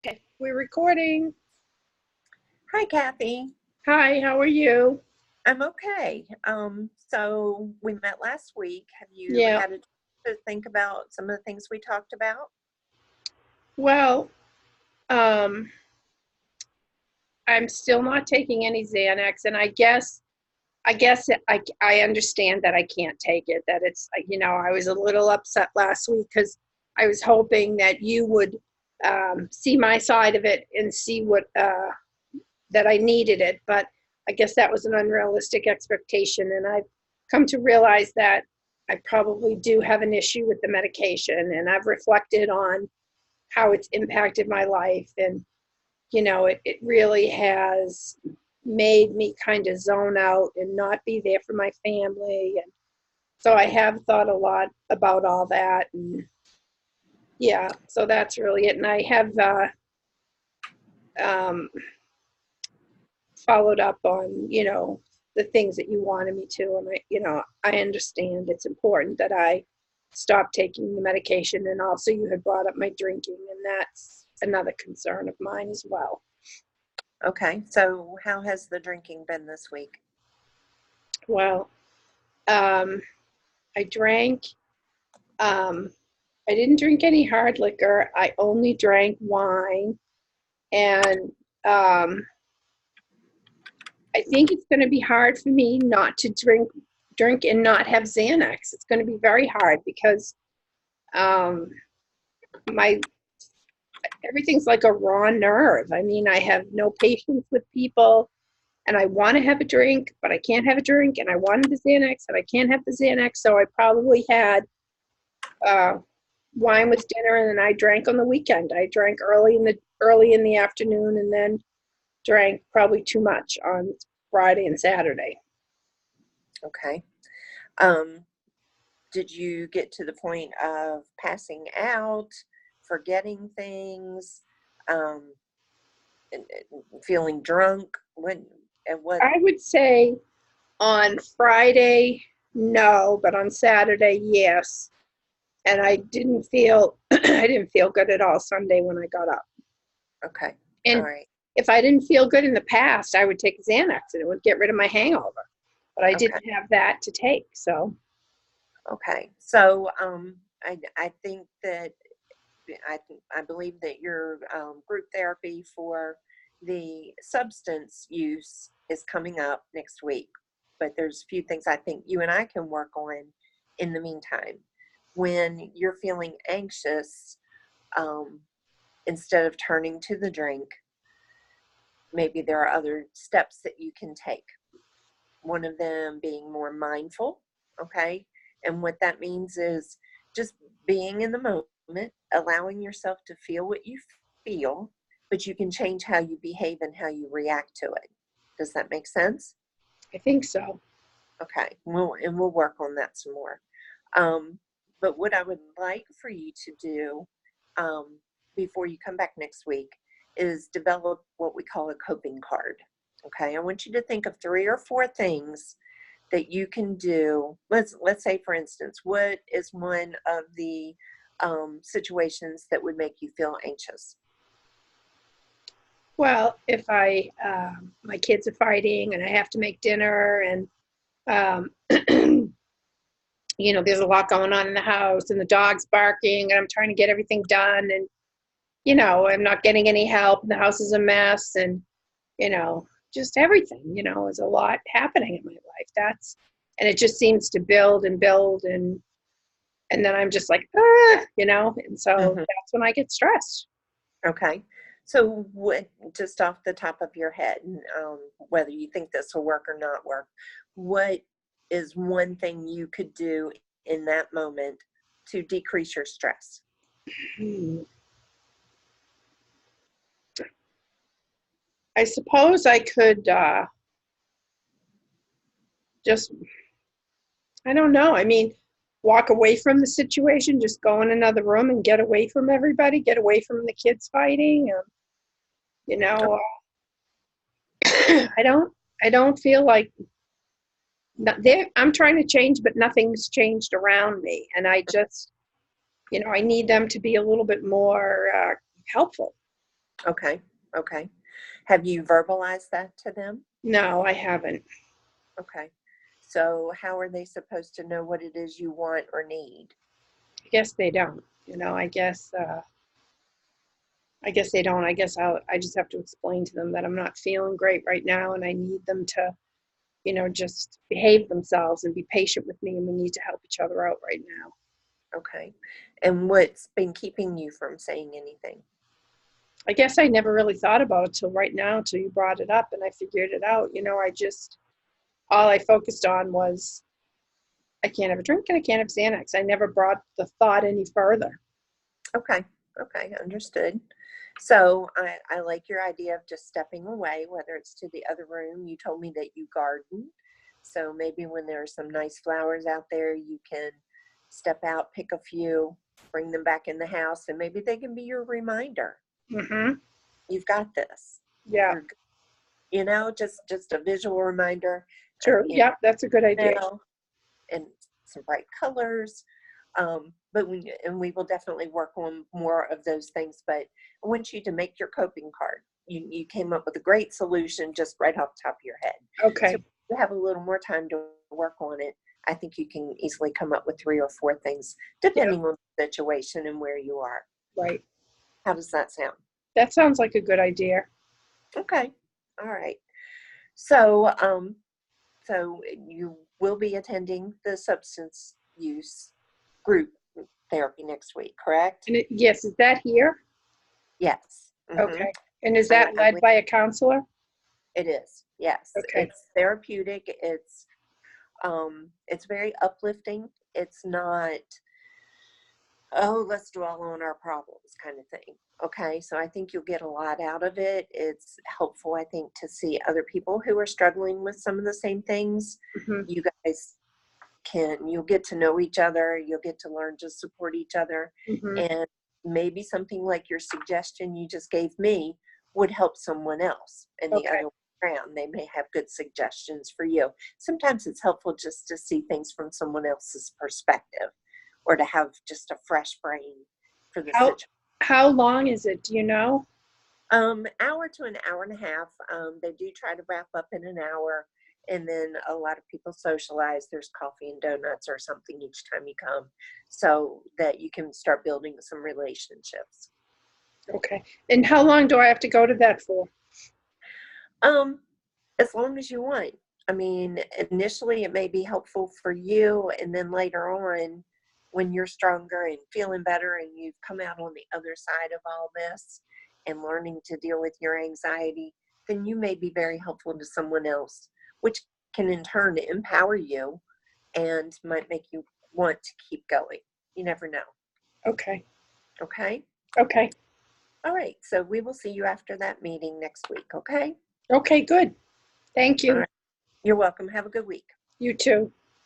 Okay, we're recording. Hi, Kathy. Hi, how are you? I'm okay. So we met last week. Have you Yeah, had a chance to think about some of the things we talked about? well, um, I'm still not taking any Xanax, and I understand that I can't take it. That I was a little upset last week because I was hoping that you would see my side of it and see that I needed it, but I guess that was an unrealistic expectation, and I've come to realize that I probably do have an issue with the medication, and I've reflected on how it's impacted my life, and it really has made me kind of zone out and not be there for my family, and so I have thought a lot about all that, and yeah, so that's really it. And I have um, followed up on, the things that you wanted me to. And I understand it's important that I stop taking the medication. And also you had brought up my drinking, and that's another concern of mine as well. Okay. So how has the drinking been this week? Well, um, I drank, um, I didn't drink any hard liquor. I only drank wine. And I think it's going to be hard for me not to drink and not have Xanax. It's going to be very hard because um, my everything's like a raw nerve. I mean, I have no patience with people, and I want to have a drink, but I can't have a drink, and I wanted the Xanax, and I can't have the Xanax. So I probably had uh, wine with dinner, and then I drank on the weekend. I drank early in the afternoon, and then drank probably too much on Friday and Saturday. Okay. Um, did you get to the point of passing out, forgetting things, um, and feeling drunk? What? I would say on Friday, no, but on Saturday, yes. And I didn't feel I didn't feel good at all Sunday when I got up. Okay. All And right. if I didn't feel good in the past, I would take Xanax and it would get rid of my hangover. But I Okay. didn't have that to take. So Okay. So I think that I believe that your group therapy for the substance use is coming up next week. But there's a few things I think you and I can work on in the meantime. When you're feeling anxious, um, instead of turning to the drink, maybe there are other steps that you can take. One of them being more mindful, okay? And what that means is just being in the moment, allowing yourself to feel what you feel, but you can change how you behave and how you react to it. Does that make sense? I think so. Okay, we'll work on that some more. Um, but what I would like for you to do um, before you come back next week is develop what we call a coping card. Okay, I want you to think of 3 or 4 things that you can do. Let's say, for instance, what is one of the situations that would make you feel anxious? Well, if my kids are fighting and I have to make dinner, and um, there's a lot going on in the house, and the dog's barking, and I'm trying to get everything done, and I'm not getting any help, and the house is a mess, and you know, just everything, is a lot happening in my life. And it just seems to build and build, and then I'm just like, and so Hmm. that's when I get stressed. Okay. So, what, just off the top of your head, whether you think this will work or not work, what is one thing you could do in that moment to decrease your stress? Hmm. I suppose I could just, I don't know. I mean, walk away from the situation, just go in another room and get away from everybody, get away from the kids fighting. You know, I don't, I don't feel like I'm trying to change, but nothing's changed around me, and I just, I need them to be a little bit more helpful. Okay, okay. Have you verbalized that to them? No, I haven't. Okay. So how are they supposed to know what it is you want or need? I guess they don't. I guess they don't. I just have to explain to them that I'm not feeling great right now and I need them to, just behave themselves and be patient with me and we need to help each other out right now. Okay. And what's been keeping you from saying anything? I guess I never really thought about it till right now, till you brought it up and I figured it out. All I focused on was I can't have a drink and I can't have Xanax. I never brought the thought any further. Okay. Okay. Understood. So I like your idea of just stepping away, whether it's to the other room. You told me that you garden. So maybe when there are some nice flowers out there, you can step out, pick a few, bring them back in the house, and maybe they can be your reminder. Mm-hmm. You've got this. Yeah, You're, just a visual reminder, true. you Yeah, that's a good idea. know, and some bright colors. We will definitely work on more of those things. But I want you to make your coping card. You came up with a great solution just right off the top of your head. So Okay, if you have a little more time to work on it, I think you can easily come up with 3 or 4 things, yeah, depending on the situation and where you are. right. How does that sound? That sounds like a good idea. Okay. All right. So, so you will be attending the substance use group therapy next week, correct? And yes, is that here? Yes. Okay. And is I, that I led went, by a counselor? it is. Yes. Okay, It's therapeutic. It's very uplifting. It's not, oh, let's dwell on our problems kind of thing. Okay. So I think you'll get a lot out of it. It's helpful, I think, to see other people who are struggling with some of the same things. hmm, You guys you'll get to know each other, you'll get to learn to support each other, hmm. and maybe something like your suggestion you just gave me would help someone else in the Okay, other way around. They may have good suggestions for you. Sometimes it's helpful just to see things from someone else's perspective or to have just a fresh brain for the how situation. how long is it? Do you know? Hour to an hour and a half. They do try to wrap up in an hour, and then a lot of people socialize. There's coffee and donuts or something each time you come, so that you can start building some relationships. Okay. And how long do I have to go to that for? Um, as long as you want. I mean, initially it may be helpful for you, and then later on, when you're stronger and feeling better, and you've come out on the other side of all this and learning to deal with your anxiety, then you may be very helpful to someone else, which can in turn empower you and might make you want to keep going. You never know. Okay. Okay. Okay. All right. So we will see you after that meeting next week. Okay. Okay, good. Thank All you. right. You're welcome. Have a good week. You too.